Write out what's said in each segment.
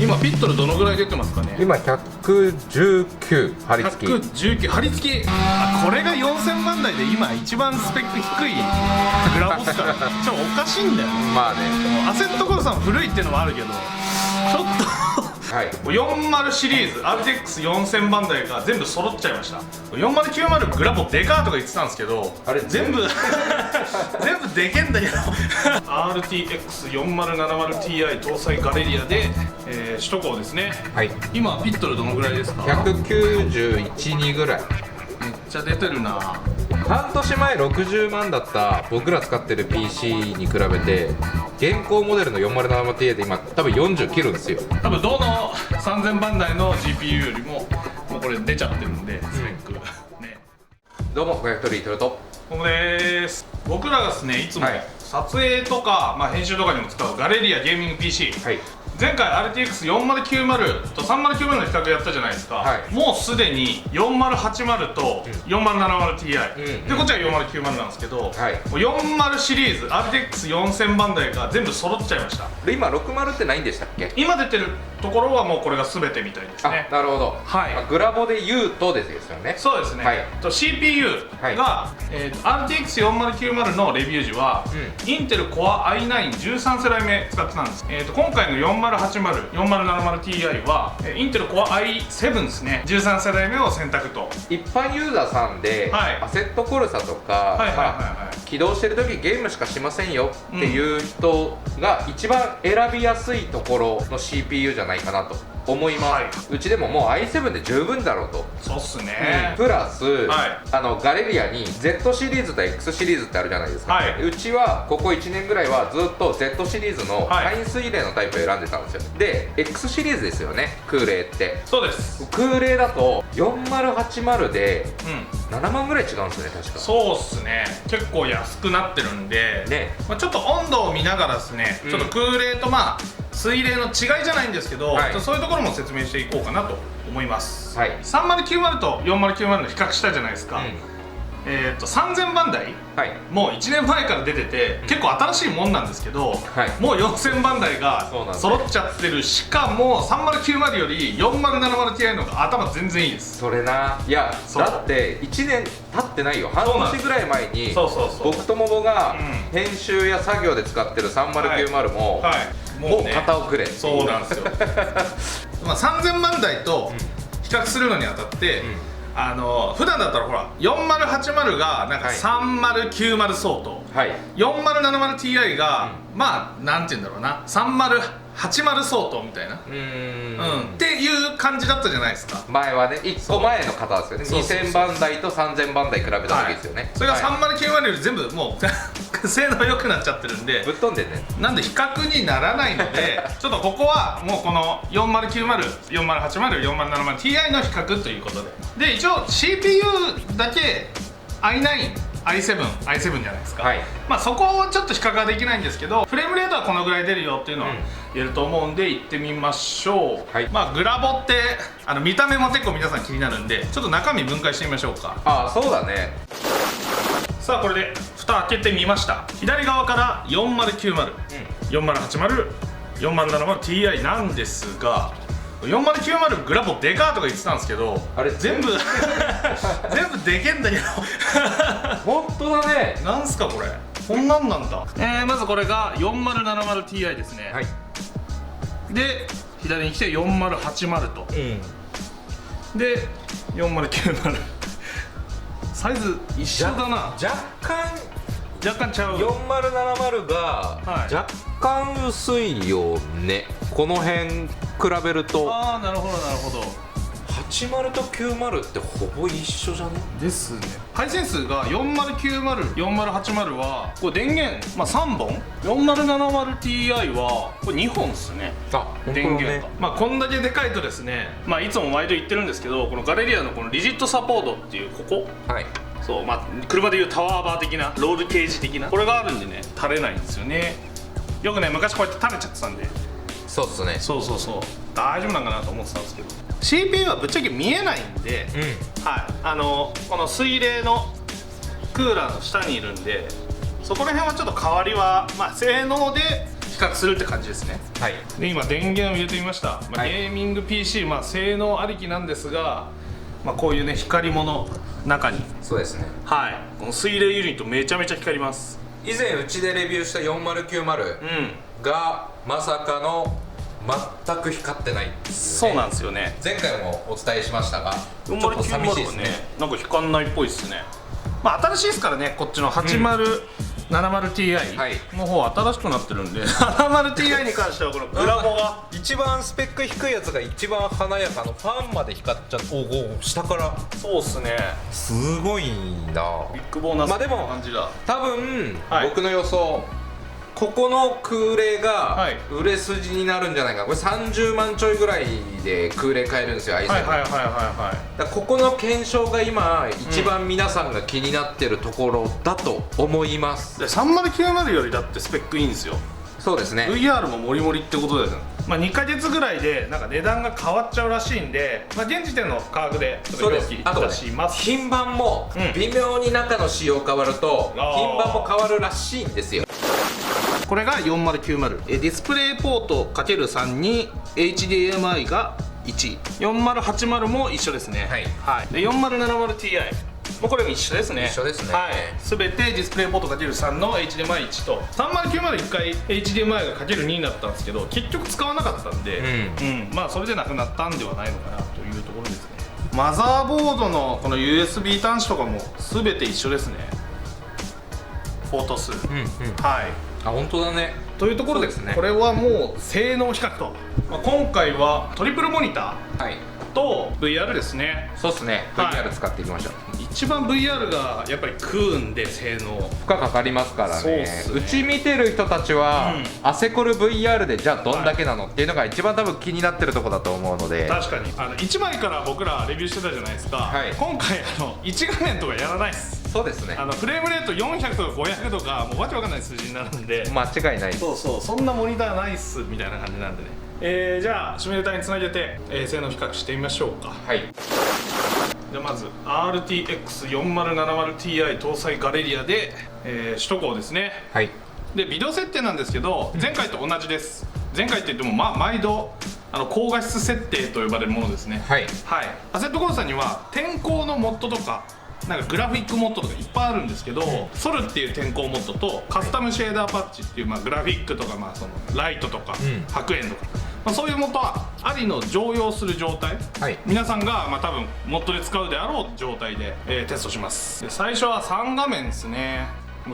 今ピットルどのぐらい出てますかね。今119張り付き。119張り付き。これが4000番台で今一番スペック低いグラボっすからちょっとおかしいんだよ。まあね、アセットコルさん古いっていうのもあるけど、ちょっとはい、40シリーズ RTX4000 番台が全部揃っちゃいました。4090グラボデカーとか言ってたんですけど、あれ全部全部でけんだけどRTX4070Ti 搭載ガレリアで、首都高ですね。はい、今ピットルどのぐらいですか。191、2ぐらい。めっちゃ出てるな。半年前60万だった僕ら使ってる PC に比べて現行モデルの 4070Ti で今多分40切るんですよ。多分どの3000番台の GPU よりももうこれ出ちゃってるんでスペック、ね。どうも500トリートルとここです。僕らがですねいつも撮影とか、編集とかにも使うガレリアゲーミング PC、はい、前回 RTX4090 と3090の比較やったじゃないですか、はい、もうすでに4080と 4070Ti、でこっちは4090なんですけど、はい、もう40シリーズ RTX4000 番台が全部揃っちゃいました。で今60ってないんでしたっけ。今出てるところはもうこれが全てみたいですね。なるほど、はい、グラボで言うとですよね。そうですね、はい、CPU が、RTX4090 のレビュー時は、インテル Core i9-13 世代目使ってたんです。今回の4080、4070Ti はインテル Core i7 ですね、13世代目を選択と。一般ユーザーさんで、アセットコルサとか起動してる時ゲームしかしませんよっていう人が一番選びやすいところの CPU じゃないかなと思います、うちでももう i7 で十分だろうと。そうっすね、プラス、ガレリアに Z シリーズと X シリーズってあるじゃないですか、うちはここ1年ぐらいはずっと Z シリーズの耐水冷のタイプを選んでたんですよ。で X シリーズですよね、空冷って。そうです。空冷だと4080で7万ぐらい違うんですよね、確か。そうっすね、結構安くなってるんで、ちょっと温度を見ながらですね、ちょっと空冷と水冷の違いじゃないんですけど、そういうところも説明していこうかなと思います。3090と4090の比較したじゃないですか。3000番台、もう1年前から出てて、結構新しいもんなんですけど、もう4000番台が揃っちゃってる。しかも3090より 4070Ti の方が頭全然いいです。それな。いやだって1年経ってないよ。半年ぐらい前に僕ともぼが編集や作業で使ってる3090ももう片遅れ。そうなんですよ3000番台と比較するのにあたって、普段だったらほら4080がなんか3090相当、4070Ti がなんて言うんだろうな、3080相当みたいなっていう感じだったじゃないですか。前はね、1個前の方ですよね。2000番台と3000番台比べた時ですよね。それが3090より全部もう性能良くなっちゃってるんで、ぶっ飛んでね。なんで比較にならないのでちょっとここはもうこの4090、4080、4070Ti の比較ということで、一応 CPU だけ i9、i7 じゃないですか、そこをちょっと比較はできないんですけど、フレームレートはこのぐらい出るよっていうのは言えると思うんで行ってみましょう。グラボって見た目も結構皆さん気になるんで、ちょっと中身分解してみましょうか。そうだね。さあこれで蓋開けてみました。左側から4090、4080、4070Ti なんですが、4090グラボデカーとか言ってたんですけど、あれ全部全部でけんだけど本当だね。なんすかこれ、こんなんなんだ。まずこれが 4070Ti ですね、で左に来て4080と、で4090サイズ一緒だな。若干ちゃう。4070が若干薄いよね、この辺比べると。なるほどなるほど。80と90ってほぼ一緒じゃねですね。配線数が4090、4080はこれ電源、3本、4070Ti はこれ2本ですね、電源が。こんだけでかいとですね、いつも毎度言ってるんですけど、このガレリアのこのリジットサポートっていうここ、そう、車でいうタワーバー的な、ロールケージ的なこれがあるんでね、垂れないんですよね。よくね、昔こうやって垂れちゃってたんで。そうっすね。そう大丈夫なんかなと思ってたんですけど、 CPU はぶっちゃけ見えないんで、この水冷のクーラーの下にいるんで、そこら辺はちょっと変わりは、性能で比較するって感じですね。はい。で今電源を入れてみました。ゲーミング PC、性能ありきなんですが、こういうね光り物中に、そうですね。はい、この水冷ユニットめちゃめちゃ光ります。以前うちでレビューした4090がまさかの全く光ってないっていうね。そうなんですよね。前回もお伝えしましたが、ちょっと寂しいですね。なんか光んないっぽいですね。新しいですからね、こっちの8070Ti の方新しくなってるんで、70Ti に関してはこのグラボが一番スペック低いやつが一番華やかのファンまで光っちゃって、お下から。そうっすね。すごいな。ビッグボーナスでも感じだ。多分、僕の予想、ここの空冷が売れ筋になるんじゃないか。これ30万ちょいぐらいで空冷買えるんですよ、アイセン。ここの検証が今一番皆さんが気になってるところだと思います。で3090よりだってスペックいいんですよ。そうですね。 VR もモリモリってことです。2ヶ月ぐらいでなんか値段が変わっちゃうらしいんで、現時点の価格でちょっと表記いたします。品番も微妙に中の仕様変わると品番も変わるらしいんですよ。これが4090、ディスプレイポート ×3 に HDMI が1、4080も一緒ですね。で 4070Ti もうこれも一緒ですね。一緒ですね。全てディスプレイポート ×3 の HDMI1 と3090、1回 HDMI が ×2 になったんですけど、結局使わなかったんで、それでなくなったんではないのかなというところですね。マザーボードのこの USB 端子とかも全て一緒ですね。フォート数。本当だね。というところですね。これはもう性能比較と、今回はトリプルモニターと VR ですね。そうですね。VR 使っていきましょう。一番 VR がやっぱり食うんで、性能負荷かかりますからね。うち見てる人たちは、アセコル VR でじゃあどんだけなのっていうのが一番多分気になってるところだと思うので。確かに1枚から僕らレビューしてたじゃないですか。今回1画面とかやらないです。そうですね。フレームレート400とか500とかもうわけわかんない数字になるんで、間違いない。そんなモニターないっすみたいな感じなんでね。じゃあシミュレーターにつなげて、性能比較してみましょうか。じゃあまず RTX4070Ti 搭載ガレリアで、首都高ですね。でビデオ設定なんですけど、前回と同じです。前回って言っても毎度高画質設定と呼ばれるものですね。アセットコードさんには天候のモッドとかなんかグラフィックモッドとかいっぱいあるんですけど、ソルっていう天候モッドとカスタムシェーダーパッチっていうグラフィックとかそのライトとか白煙とか、そういうモッドはありの常用する状態、皆さんが多分モッドで使うであろう状態で、テストします。で最初は3画面ですね。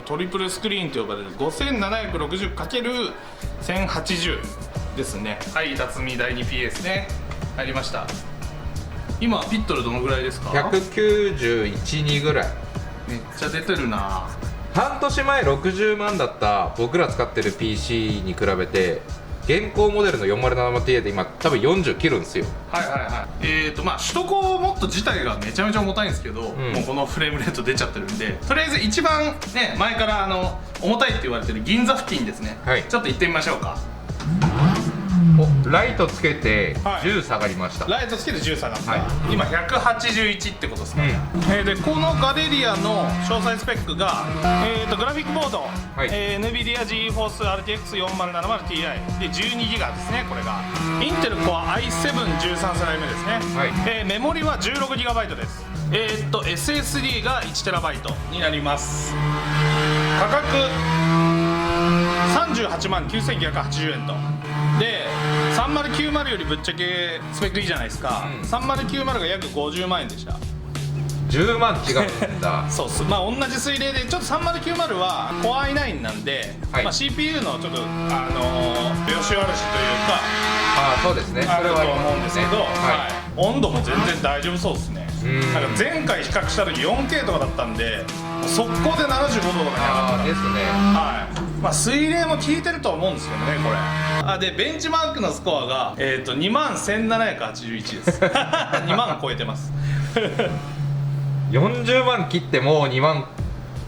トリプルスクリーンと呼ばれる 5760×1080 ですね。辰巳第 2PS ね、入りました。今ピットルどのぐらいですか？191、2ぐらい。めっちゃ出てるな。半年前60万だった僕ら使ってる PC に比べて現行モデルの 4070Ti で今多分40切るんですよ。首都高モッド自体がめちゃめちゃ重たいんですけど、もうこのフレームレート出ちゃってるんで、とりあえず一番ね前から重たいって言われてる銀座付近ですね。ちょっと行ってみましょうか。ライトつけて10下がりました。ライトつけて10下がった、今181ってことですかね。でこのガレリアの詳細スペックが、グラフィックボード、NVIDIA GeForce RTX4070Ti で 12GB ですね。これがインテル Core i7-13 世代目ですね。メモリは 16GB です。SSD が 1TB になります。価格38万9980円と。で3090よりぶっちゃけスペックいいじゃないですか。3090が約50万円でした。10万違うんだ。そうっす。同じ水冷でちょっと3090は Core i9 なんで、CPU のちょっと良し悪しというか、そうですね。あると思うんですけど、温度も全然大丈夫そうですね。なんか前回比較した時 4K とかだったんで速攻で75度とかに上がったですね。水冷も効いてると思うんですけどね、これ。でベンチマークのスコアが21781です。2万超えてます。40万切ってもう2万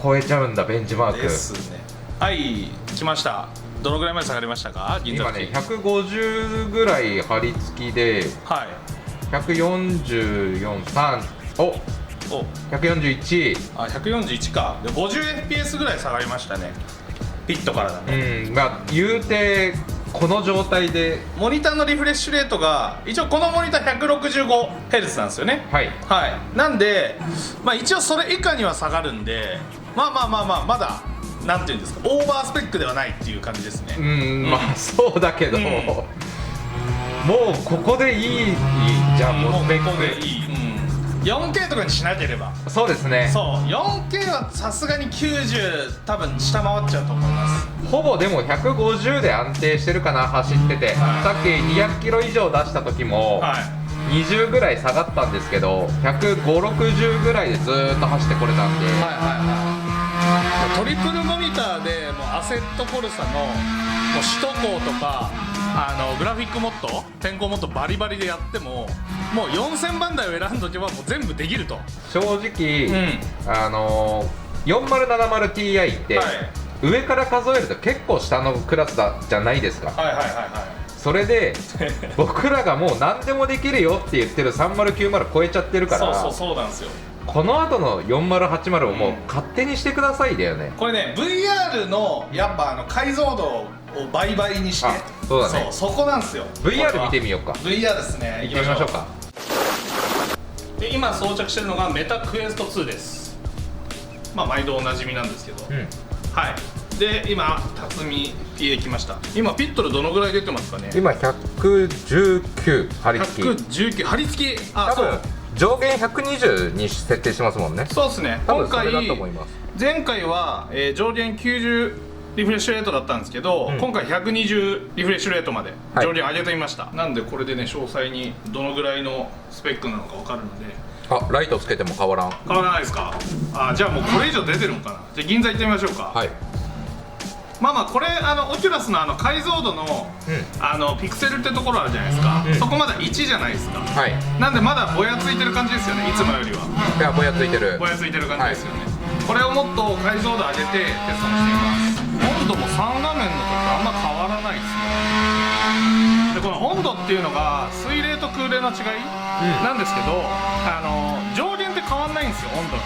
超えちゃうんだ、ベンチマークですね。来ました。どのぐらいまで下がりましたか？今ね150ぐらい張り付きで、144、3、141。141か。で 50fps ぐらい下がりましたね。ピットからだと。まあ言うてこの状態でモニターのリフレッシュレートが一応このモニター 165Hz なんですよね。はい、はい、なんで、まあ、一応それ以下には下がるんで、まだなんていうんですか、オーバースペックではないっていう感じですね。まあそうだけど、もうここでいいじゃあもうスペックでいい、4K とかにしなければ。そうですね。そう 4K はさすがに90多分下回っちゃうと思います。ほぼでも150で安定してるかな、走ってて、さっき200キロ以上出した時も、20ぐらい下がったんですけど、15060ぐらいでずーっと走ってこれたんで、トリプルモニターでもうアセットコルサのもう首都高とかグラフィックモッド、天候モッドバリバリでやってももう4000番台を選んどけばもう全部できると。正直、4070Ti って、上から数えると結構下のクラスじゃないですか。それで僕らがもう何でもできるよって言ってる3090超えちゃってるから、そうなんですよ。この後の4080をもう勝手にしてくださいだよね。これね VR のやっぱ解像度を倍々にして、そうだね、そこなんですよ。 VR 見てみようか。 VR ですね、行きましょうか。で今装着してるのがメタクエスト2です。まあ毎度おなじみなんですけど、はい。で今辰巳家来ました。今ピットルどのぐらい出てますかね。今119張り付き。119張り付き。多分上限120に設定してますもんね。そうですね。今回前回は、上限90リフレッシュレートだったんですけど、今回120リフレッシュレートまで上限上げてみました。なんでこれでね詳細にどのぐらいのスペックなのか分かるので。ライトつけても変わらん。変わらないですか。じゃあもうこれ以上出てるのかな。じゃあ銀座行ってみましょうか。はい。これオキュラスの解像度の、ピクセルってところあるじゃないですか、そこまだ1じゃないですか。なんでまだぼやついてる感じですよね、いつもよりは。いやぼやついてる感じですよね。これをもっと解像度上げてテストもしてみます。温度も3画面の時とあんま変わらないですね。でこの温度っていうのが水冷と空冷の違いなんですけど、上限って変わんないんですよ、温度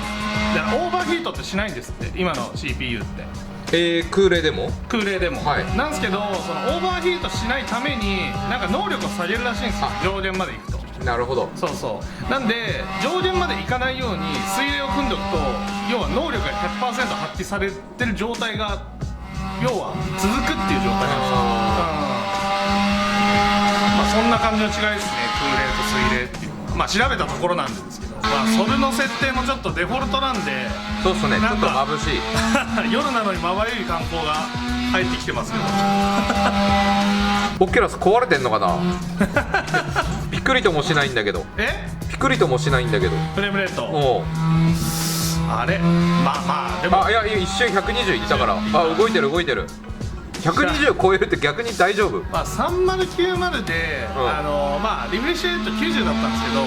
でオーバーヒートってしないんですって、今の CPU って。空冷でもなんですけど、そのオーバーヒートしないためになんか能力を下げるらしいんですよ、上限までいくと。なるほど。そうなんで上限までいかないように水冷を組んでおくと、要は能力が 100% 発揮されてる状態が要は続くっていう状態なんですよ。そんな感じの違いですね、空冷と水冷っていうのは。調べたところなんですけど、ソルの設定もちょっとデフォルトなんで、そうっすね、ちょっと眩しい夜なのにまばゆい観光が入ってきてますけどオキュラス壊れてんのかなピクリともしないんだけど。ピクリともしないんだけど、フレームレートあれ、でもいや一瞬120いったから、動いてる120超えるって逆に大丈夫。3090で、リフレッシュレート90だったんですけど、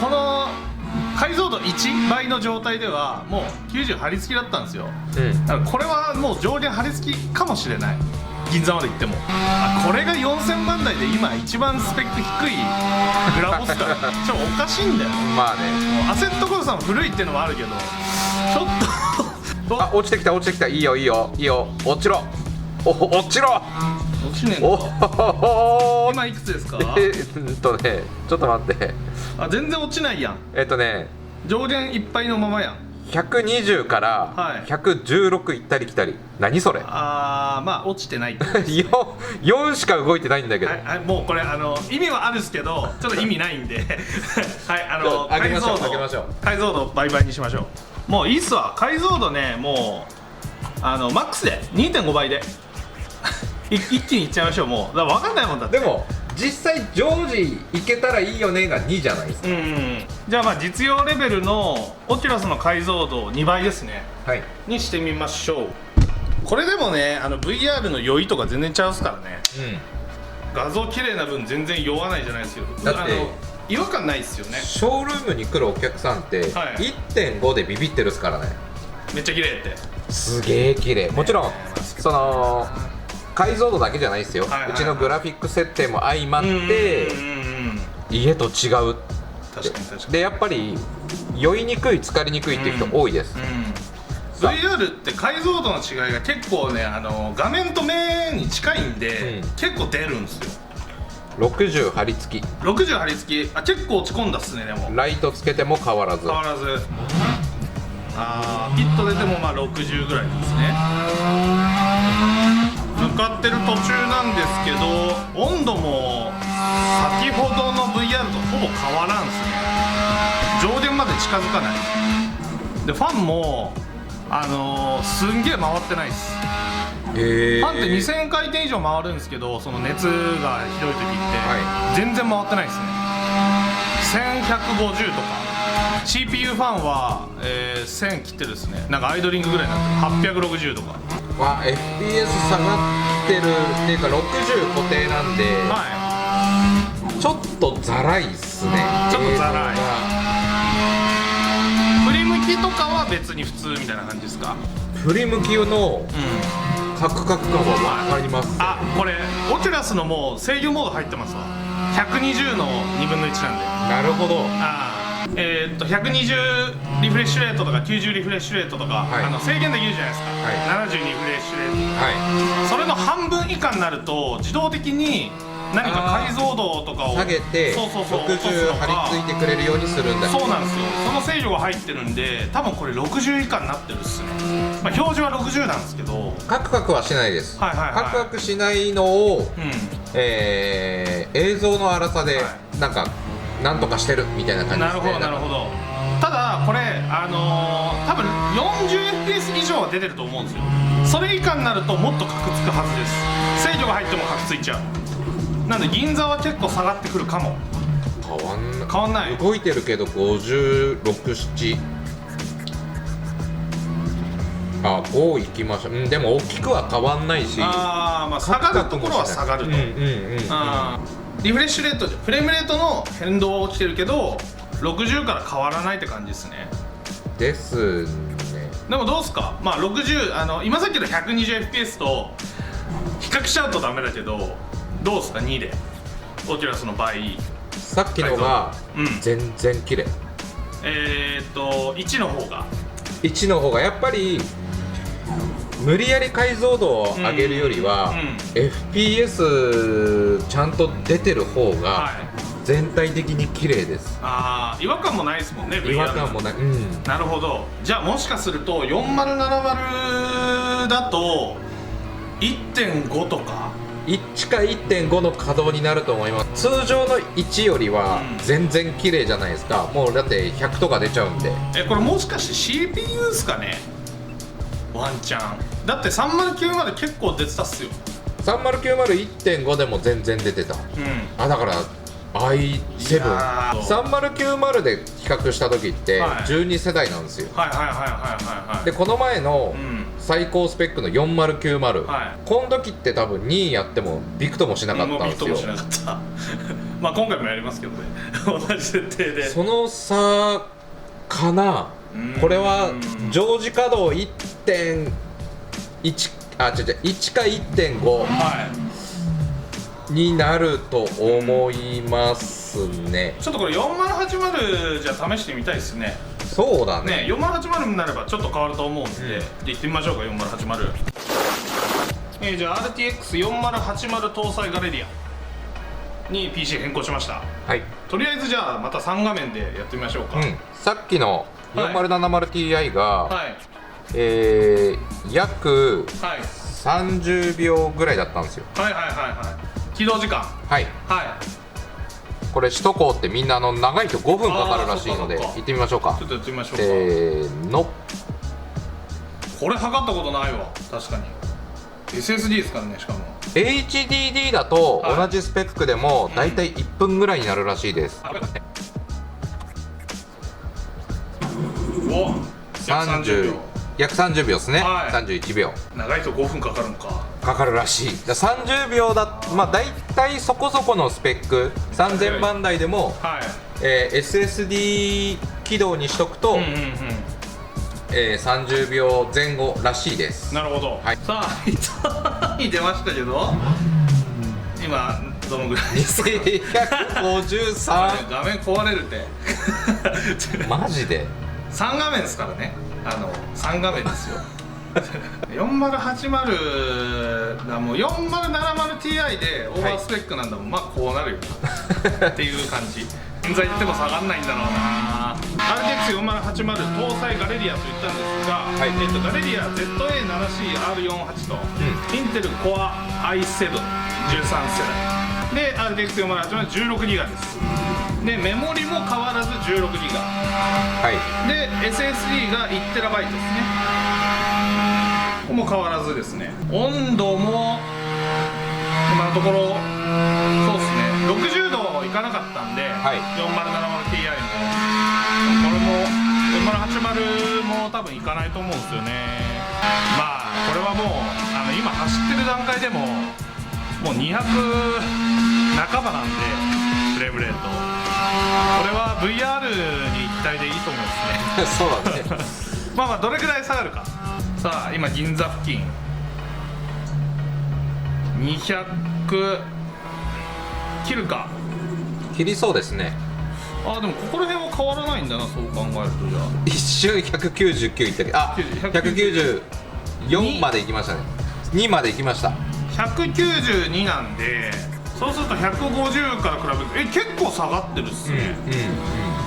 この解像度1倍の状態ではもう90張り付きだったんですよ。だからこれはもう上限張り付きかもしれない、銀座まで行っても。これが4000番台で今一番スペック低いグラボスからちょっとおかしいんだよ。アセットコルサも古いっていうのもあるけど、ちょっと落ちてきた、いいよ落ちろ、落ちねえの。今いくつですか。ちょっと待って、全然落ちないやん。上限いっぱいのままやん。120から116行ったり来たり、何それ。落ちてないって4しか動いてないんだけど。もうこれ意味はあるんですけどちょっと意味ないんで解像度倍々にしましょう。もういいっすわ、解像度ね、もうマックスで 2.5 倍で一気にいっちゃいましょう。もうだから分かんないもんだって。でも実際常時いけたらいいよねが2じゃないですか。じゃあ実用レベルのオキュラスの解像度2倍ですね、にしてみましょう。これでもねVR の酔いとか全然ちゃうっすからね。画像綺麗な分全然酔わないじゃないですけど、だって違和感ないっすよね。ショールームに来るお客さんって 1.5 でビビってるっすからね。めっちゃ綺麗って。すげえ綺麗。もちろんその解像度だけじゃないですよ、うちのグラフィック設定も相まって家と違う。でやっぱり酔いにくい、疲れにくいっていう人多いです。VR って解像度の違いが結構ね、画面と目に近いんで、結構出るんですよ。60張り付き、60張り付き、結構落ち込んだっすね。でもライトつけても変わらず、ピッと出てもまあ60ぐらいですね。向かってる途中なんですけど、温度も先ほどの VR とほぼ変わらんすね。上限まで近づかないで、ファンもすんげえ回ってないです。ファンって2000回転以上回るんですけど、その熱がひどい時って全然回ってないですね。1150とか CPU ファンは、1000切ってるですね。なんかアイドリングぐらいになってる。860とかFPS 下がってるっていうか60固定なんで、ちょっとザラいっすね。ちょっとザラい。振り向きとかは別に普通みたいな感じですか？振り向きのカクカク感は分かります。これオキュラスのもう制御モード入ってますわ。120の2分の1なんで。なるほど。120リフレッシュレートとか90リフレッシュレートとか、制限できるじゃないですか。70リフレッシュレートとか、それの半分以下になると自動的に何か解像度とかを下げて60張り付いてくれるようにするんだ。そうなんですよ。その制御が入ってるんで、多分これ60以下になってるっすね。表示は60なんですけど、カクカクはしないです。カクカクしないのを、映像の粗さでなんとかしてるみたいな感じですね。なるほどなるほど。ただこれ多分 40fps 以上は出てると思うんですよ。それ以下になるともっとカクつくはずです。制御が入ってもカクついちゃう。なんで銀座は結構下がってくるかも。変わんない。動いてるけど56、7、5いきました。でも大きくは変わんないし、まあ下がるところは下がると。リフレッシュレート、フレームレートの変動は起きてるけど60から変わらないって感じですね。ですね。でもどうすか、まあ60、今さっきの 120fps と比較しちゃうとダメだけど、どうすか2でオキュラスの場合。さっきのが全然綺麗。1の方がやっぱり無理やり解像度を上げるよりは、FPS ちゃんと出てる方が全体的に綺麗です。違和感もないですもんね。違和感もない。なるほど。じゃあもしかすると4070だと 1.5 とか1か 1.5 の稼働になると思います。通常の1よりは全然綺麗じゃないですか。もうだって100とか出ちゃうんで。これもしかして CPU ですかね、ワンチャン。だって309まで結構出てたっすよ。3090 1.5 でも全然出てた。だから i7-3090 で比較した時って12世代なんですよ。でこの前の最高スペックの4090、この時って多分2やってもビクともしなかったんですよ。まあ今回もやりますけどね同じ設定で。その差かな。これは常時稼働 1.1 か 1.5、になると思いますね。ちょっとこれ4080じゃ試してみたいですね。そうだね。4080になればちょっと変わると思うんで、行ってみましょうか。4080、じゃあ RTX4080 搭載ガレリアに PC 変更しました。とりあえずじゃあまた3画面でやってみましょうか。さっきの 4070Ti が、約30秒ぐらいだったんですよ。起動時間。これ首都高ってみんな長いと5分かかるらしいので行ってみましょうか。ちょっとやってみましょうか。これ測ったことないわ。確かに SSD ですからね。しかも HDD だと同じスペックでもだいたい1分ぐらいになるらしいです。約30秒ですね。31秒。長いと5分かかるのか。かかるらしい。30秒だ、だいたいそこそこのスペック3000番台でも、SSD 起動にしとくと、30秒前後らしいです。なるほど。さあ1位出ましたけど、今どのぐらいですか？2153。画面壊れるってマジで3画面ですからね。3画面ですよ4080がもう 4070Ti でオーバースペックなんだもん、まあこうなるよっていう感じ。現在言っても下がんないんだろうな。 RTX4080 搭載ガレリアと言ったんですが、ガレリア ZA7CR48 と、インテル Core i7 13世代で RTX4080 は 16GB です。でメモリも変わらず 16GB、で SSD が 1TB ですね。もう変わらずですね。温度も今のところそうですね、60度いかなかったんで、4070Ti もこれも4080も多分いかないと思うんですよね。まあこれはもう今走ってる段階でももう200半ばなんで、フレームレートこれは VR に期待でいいと思うんですねそうだねまあまあどれくらい下がるか。さあ今銀座付近200切るか。切りそうですね。あでもここら辺は変わらないんだな、そう考えると。じゃあ一瞬199いったけど、194までいきましたね。2までいきました。192なんで、そうすると150から比べると結構下がってるっすね。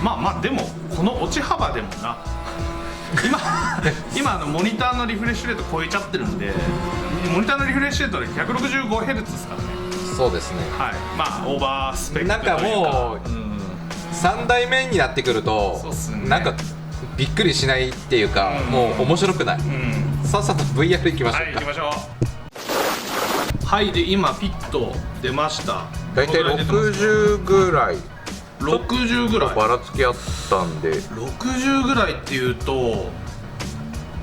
まあまあでもこの落ち幅でもな今モニターのリフレッシュレート超えちゃってるんで、モニターのリフレッシュレートで 165Hz ですからね。そうですね。はい、まあオーバースペックなんかもう、3代目になってくると、なんかびっくりしないっていうか、もう面白くない。さっさと VR 行きましょうか。はい、行きましょう。はい、で今ピッと出ました。大体60ぐらい。60ぐらいばらつきあったんで、60ぐらいっていうとこ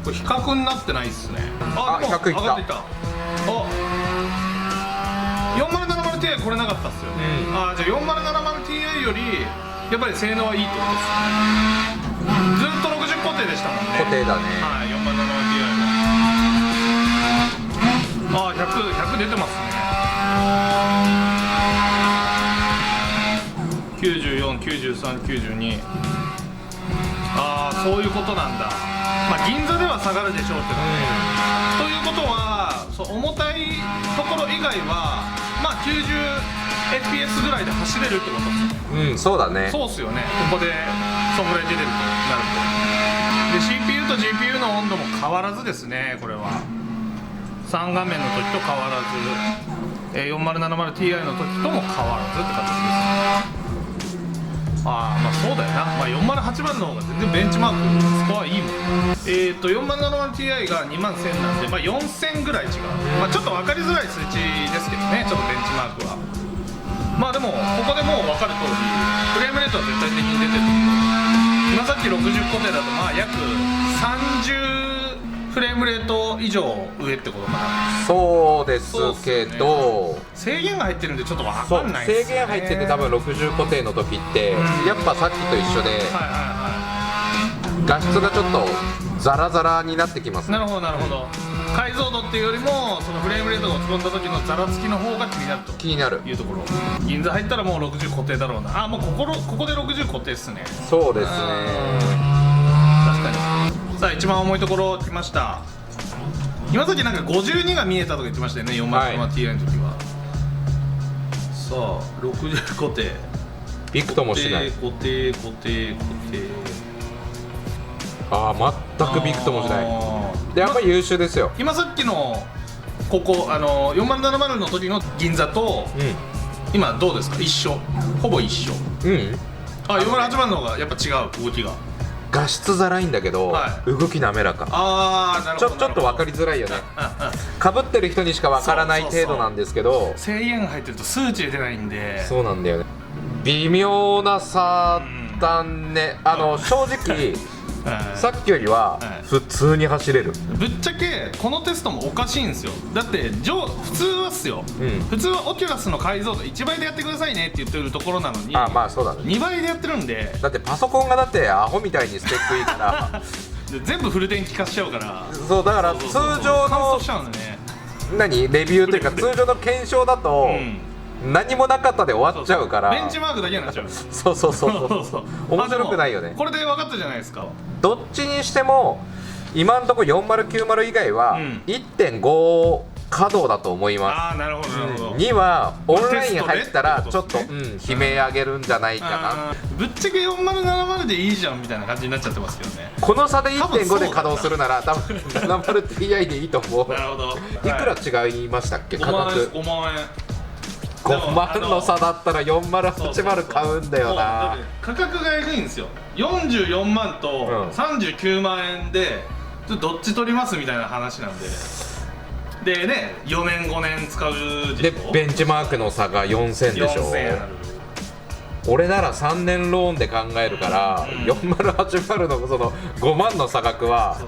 れ比較になってないっすね。あ、100いった。上がっていった。あ、4070Ti これなかったっすよね。あ、じゃあ 4070Ti よりやっぱり性能はいいってことですね。ずっと60固定でしたもんね。固定だね。はい、4070Ti も。あ、100出てますね。94、93、92。ああ、そういうことなんだ。まあ銀座では下がるでしょうけどね。ということは、重たいところ以外はまあ 90fps ぐらいで走れるってことですね。そうだね。そうっすよね。ここでそんぐらい出てるとなると。で CPU と GPU の温度も変わらずですね。これは3画面の時と変わらず、4070Ti の時とも変わらずって形ですね。ああ、まあそうだよな。まあ4080の方が全然ベンチマークスコアいいもん。4070Ti が21000なんで、まあ4000ぐらい違う。まあちょっと分かりづらい数値ですけどね、ちょっとベンチマークは。まあでもここでもう分かる通りフレームレートは絶対的に出てる。今さっき60固定だとまあ約30フレームレート以上上ってことかな。そうですけど、制限が入ってるんでちょっと分かんないですね。制限入ってて多分60固定の時って、やっぱさっきと一緒で、画質がちょっとザラザラになってきますね。なるほどなるほど。解像度っていうよりもそのフレームレートが落ち込んだ時のザラつきの方が気になるというところ。銀座入ったらもう60固定だろうな。あ、もうここで60固定っすね。そうですね。確かに。さあ一番重いところ来ました。今さっきなんか52が見えたとか言ってましたよね、4070Ti の時は。さあ60固定、びくともしない。固定。ああ、全くびくともしない。でやっぱり優秀ですよ。今さっきのここ4070の時の銀座と、今どうですか？一緒、ほぼ一緒。あ、4080の方がやっぱ違う、動きが。画質ざらいんだけど、動き滑らか。ああ、なるほど。ちょっと分かりづらいよね。かぶってる人にしか分からない程度なんですけど、制限が入ってると数値で出ないんで。そうなんだよね。微妙な差だね。正直さっきよりは普通に走れる。ぶっちゃけこのテストもおかしいんですよ。だって普通はっすよ、普通はオキュラスの解像度1倍でやってくださいねって言ってるところなのに、まあそうだね、2倍でやってるんで。だってパソコンがだってアホみたいにスペックいいから全部フル電気化しちゃうから。そうだから通常のレビューというか通常の検証だと、何もなかったで終わっちゃうから、ベンチマークだけになっちゃう。そう面白くないよね。これで分かったじゃないですか。どっちにしても今んとこ4090以外は 1.5 稼働だと思います。ああ、なるほどなるほど。2はオンライン入ったらちょっと悲鳴上げるんじゃないかな。ぶっちゃけ4070でいいじゃんみたいな感じになっちゃってますけどね。この差で 1.5 で稼働するなら多分 70Ti でいいと思う。なるほど。いくら違いましたっけ、価格。5万円。5万の差だったら4080買うんだよな。価格がえぐいんですよ。44万と39万円でどっち取りますみたいな話なんで。でね、4年5年使うでベンチマークの差が4000でしょ。俺なら3年ローンで考えるから、4080のその5万の差額は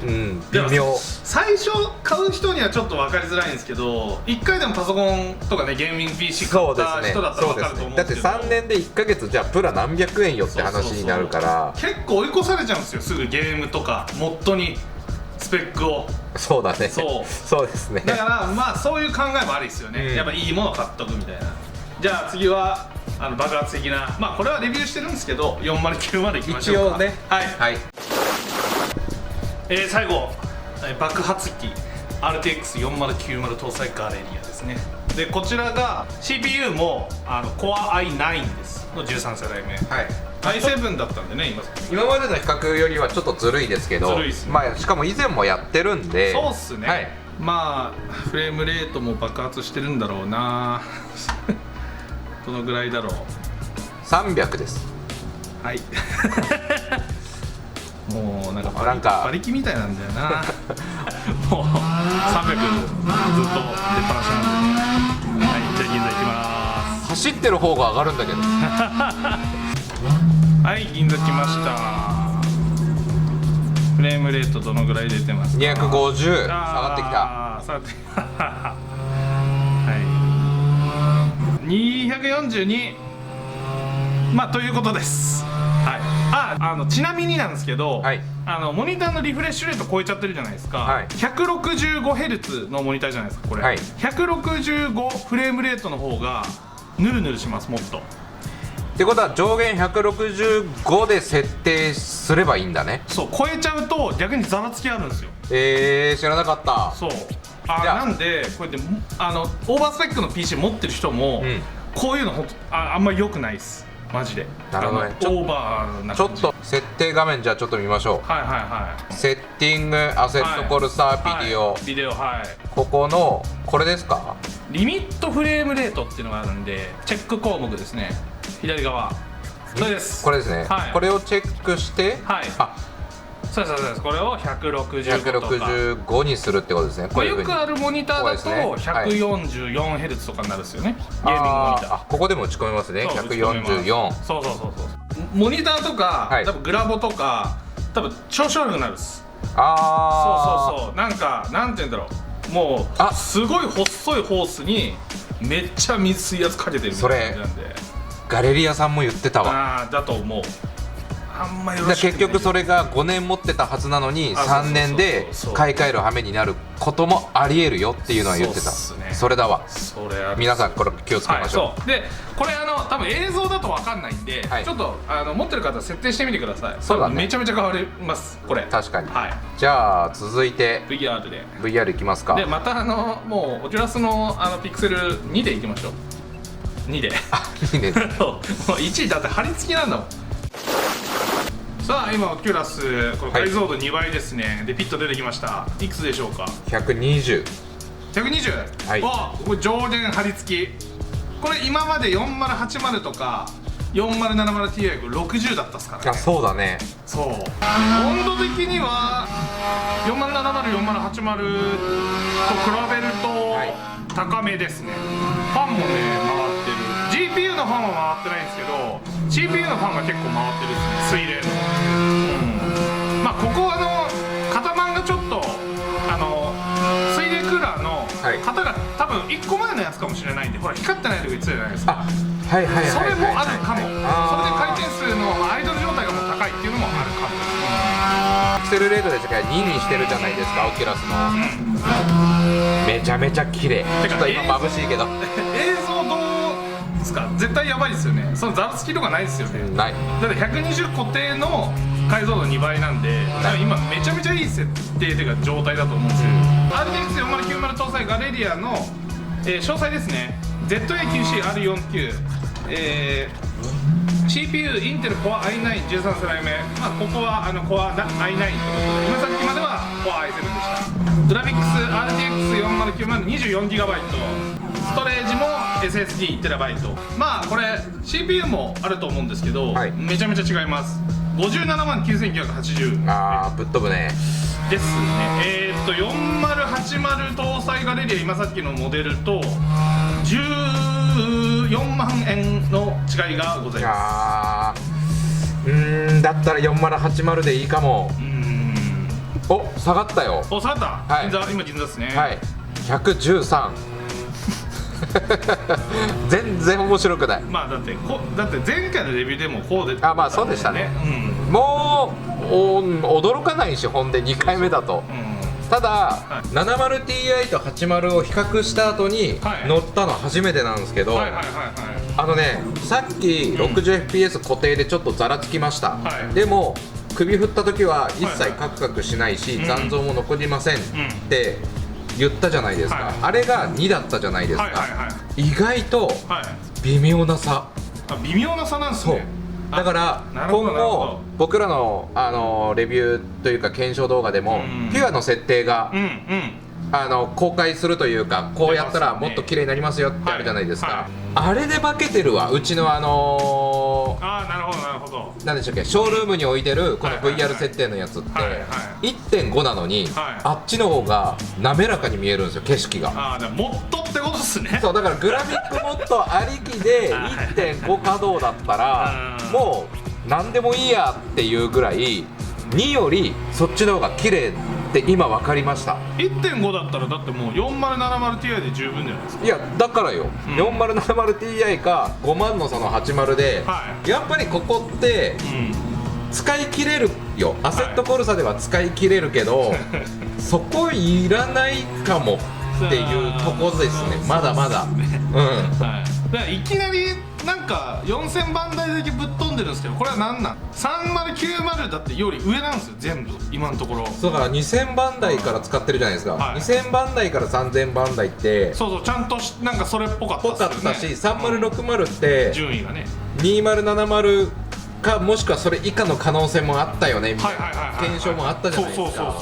微妙。最初買う人にはちょっと分かりづらいんですけど、1回でもパソコンとかね、ゲーミング PC 買った人だったら分かると思うんですけど、だって3年で1ヶ月じゃあプラ何百円よって話になるから、結構追い越されちゃうんですよ、すぐゲームとかモッドにスペックを。そうだね、そうですね。だからまあそういう考えもありですよね、やっぱいいもの買っとくみたいな。じゃあ次は爆発的な、まあこれはレビューしてるんですけど、4090いきましょうか。一応ね、はい、最後、爆発機 RTX4090 搭載ガレリアですね。でこちらが CPU もCore i9 ですの13世代目、i7 だったんでね。今までの比較よりはちょっとずるいですけど、ずるいっすね。まあしかも以前もやってるんで。そうっすね、まあフレームレートも爆発してるんだろうなどのぐらいだろう。300です。はい。もうなんか馬力みたいなんだよな。もう300ずっと出っ放しなんで。はい、じゃあ銀座行きます。走ってる方が上がるんだけど。はい、銀座来ました。フレームレートどのぐらい出てますか？250。下がってきた。下がってきた。はい。242。まあということです。はい。ちなみになんですけど、モニターのリフレッシュレート超えちゃってるじゃないですか。165Hz のモニターじゃないですかこれ。165フレームレートの方がヌルヌルします、もっと。ってことは上限165で設定すればいいんだね。そう、超えちゃうと逆にざらつきあるんですよ。知らなかった。そう。なんでこうやってオーバースペックの PC 持ってる人も、こういうのあんまり良くないです、マジで。なるほどね。オーバーな感じ。ちょっと設定画面じゃあちょっと見ましょう。セッティング、アセットコルサー、ビデオ、ここのこれですか。リミットフレームレートっていうのがあるんで、チェック項目ですね。左側、それです。これですね。これをチェックして、そうです。これを165にするってことですね。よくあるモニターだと 144Hz とかになるんですよね、ゲーミングモニター。ここでも打ち込めますね。144。そう。モニターとか多分グラボとか多分調子悪くなるっす。そう。なんかなんて言うんだろう、もうすごい細いホースにめっちゃ水やつかけてるみたいな感じなんで。ガレリアさんも言ってたわ。だと思う。あんまよろしくない。結局それが5年持ってたはずなのに3年で買い替える羽目になることもありえるよっていうのは言ってた。それだわ。皆さんこれ気をつけましょう。でこれ多分映像だと分かんないんで、ちょっと持ってる方設定してみてください。そうだね、めちゃめちゃ変わりますこれ。確かに。じゃあ続いて VR いきますか。でまたもうオキュラスのピクセル2でいきましょう。2で。2で。もう1位だって貼り付きなんだもん。さあ今オキュラスこれ解像度2倍ですね。でピッと出てきました。いくつでしょうか。120。120。これ上限貼り付き。これ今まで4080とか 4070Ti 60だったっすからね。そうだね。そう。温度的には4070、4080と比べると高めですね。ファンもね回ってる。 GPU のファンは回ってないんですけど CPU のファンが結構回ってるですね、水冷の。まあここ型番がちょっと水冷クーラーの型が多分1個前のやつかもしれないんで、ほら光ってないとか言ってたじゃないですか。それもあるかも。それで回転数のアイドル状態がもう高いっていうのもあるかも。ピクセルレートで2にしてるじゃないですか、オキュラスの。めちゃめちゃ綺麗。ちょっと今眩しいけど映像どうですか？絶対やばいですよね。そのザラつきとかないですよね。ない。だって120固定の解像度2倍なんで、今めちゃめちゃいい設定というか状態だと思うんですよ、RTX4090 搭載ガレリアの、詳細ですね。 ZA9CR49、CPU インテル Core i9 13世代目、ここはCore i9 ということで、今さっきまでは Core i7 でした。グラフィックス RTX4090 24GB、ストレージも SSD1TB。これ CPU もあると思うんですけど、めちゃめちゃ違います。579,980。ぶっ飛ぶね。ですね。4080搭載ガレリア、今さっきのモデルと14万円の違いがございます。だったら4080でいいかも。お、下がったよ。お、下がった、今銀座ですね。はい、113全然面白くない。だって前回のレビューでもこうで、そうでしたね。もう驚かないし、ほんで2回目だと。ただ、70Ti と80を比較した後に乗ったの初めてなんですけど、さっき 60fps 固定でちょっとざらつきました。でも首振った時は一切カクカクしないし、残像も残りませんって言ったじゃないですか。あれが2だったじゃないですか。意外と微妙な差。微妙な差なんですね。だから今後僕らのレビューというか検証動画でもピュアの設定が公開するというか、こうやったらもっと綺麗になりますよってあるじゃないですか。あれで化けてるわ。うちのなるほどなるほど。何でしたっけ、ショールームに置いてるこの VR 設定のやつって 1.5 なのに、あっちの方が滑らかに見えるんですよ、景色が。モッドってことですね。そうだからグラフィックモッドありきで 1.5 稼働だったらもう何でもいいやっていうぐらい、2よりそっちの方が綺麗って今分かりました。 1.5 だったらだってもう 4070Ti で十分じゃないですか。いやだからよ、4070Ti か5万のその80で、やっぱりここって使い切れるよ。アセットコルサでは使い切れるけど、そこいらないかもっていうとこですね。まだまだいきなりなんか4000番台だけぶっ飛んでるんですけど、これは何なん？3090だってより上なんですよ、全部今のところ。だから2000番台から使ってるじゃないですか。2000番台から3000番台ってちゃんとなんかそれっぽかったし、3060って順位がね2070かもしくはそれ以下の可能性もあったよねみたいな検証もあったじゃないですか。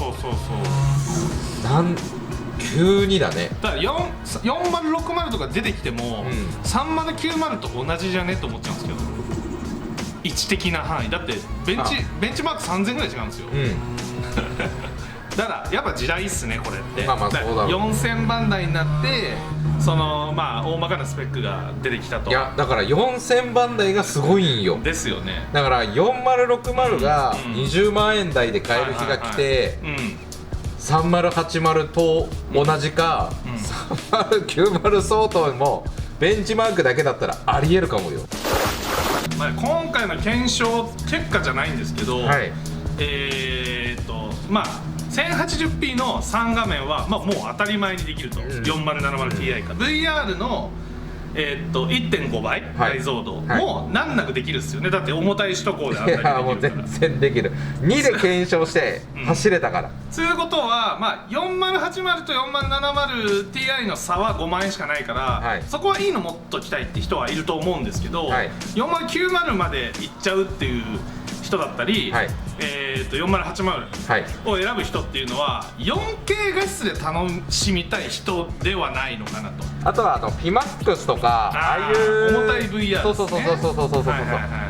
急にだね。だから4060とか出てきても、3090と同じじゃねと思っちゃうんですけど、位置的な範囲だってベンチマーク3000ぐらい違うんですよ、だからやっぱ時代っすねこれって。4000番台になって大まかなスペックが出てきたと。いやだから4000番台がすごいんよ。ですよね。だから4060が20万円台で買える日が来て、3080と同じか、3090相当もベンチマークだけだったらありえるかもよ。今回の検証結果じゃないんですけど、1080p の3画面は、もう当たり前にできると、4070Ti か VR の1.5 倍解像度も難なくできるっすよね。だって重たい首都高であったりできるから。もう全然できる。2で検証して走れたから。そういうことは、4080と 4070Ti の差は5万円しかないから、そこはいいの持っときたいって人はいると思うんですけど、4090までいっちゃうっていう人だったり、4080を選ぶ人っていうのは 4K 画質で楽しみたい人ではないのかなと。あとはPMAX とかああいう重たい VR ですね。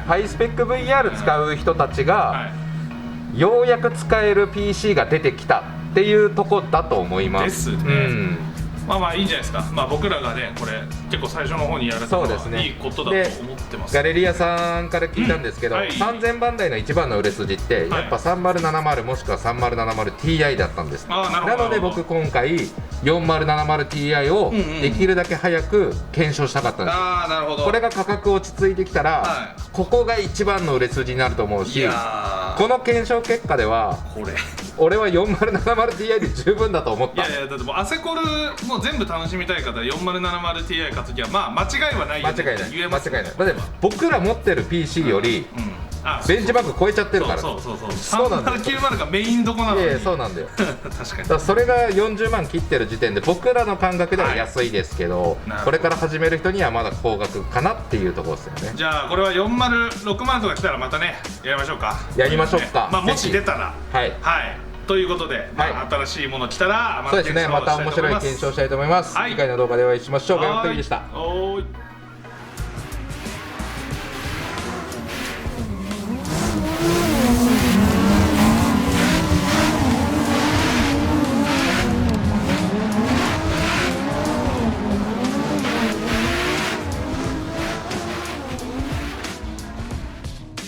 ハイスペック VR 使う人たちがようやく使える PC が出てきたっていうとこだと思います。ですね。いいんじゃないですか。僕らがねこれ結構最初の方にやれたのはいいことだと思ってます。ガレリアさんから聞いたんですけど、3000番台の一番の売れ筋ってやっぱ3070もしくは 3070Ti だったんです。なので僕今回 4070Ti をできるだけ早く検証したかったんです。これが価格落ち着いてきたら、ここが一番の売れ筋になると思うし、この検証結果では俺は 4070Ti で十分だと思った。いやいや、だってもうアセコルもう全部楽しみたい方は 4070Ti 買うときはまあ間違いはないよねって言えます。間違いない。だって僕ら持ってる PC よりベンチマーク超えちゃってるから。そう3090がメインどこなのに。いやそうなんだよ。確かに。だそれが40万切ってる時点で僕らの感覚では安いですけど、これから始める人にはまだ高額かなっていうところですよね。じゃあこれは4060とか来たらまたねやりましょうか。やりましょうか。まあもし出たら。はいということで、新しいもの来たらそうですね、また面白い検証したいと思います。次回の動画でお会いしましょう。ガヤットリでした。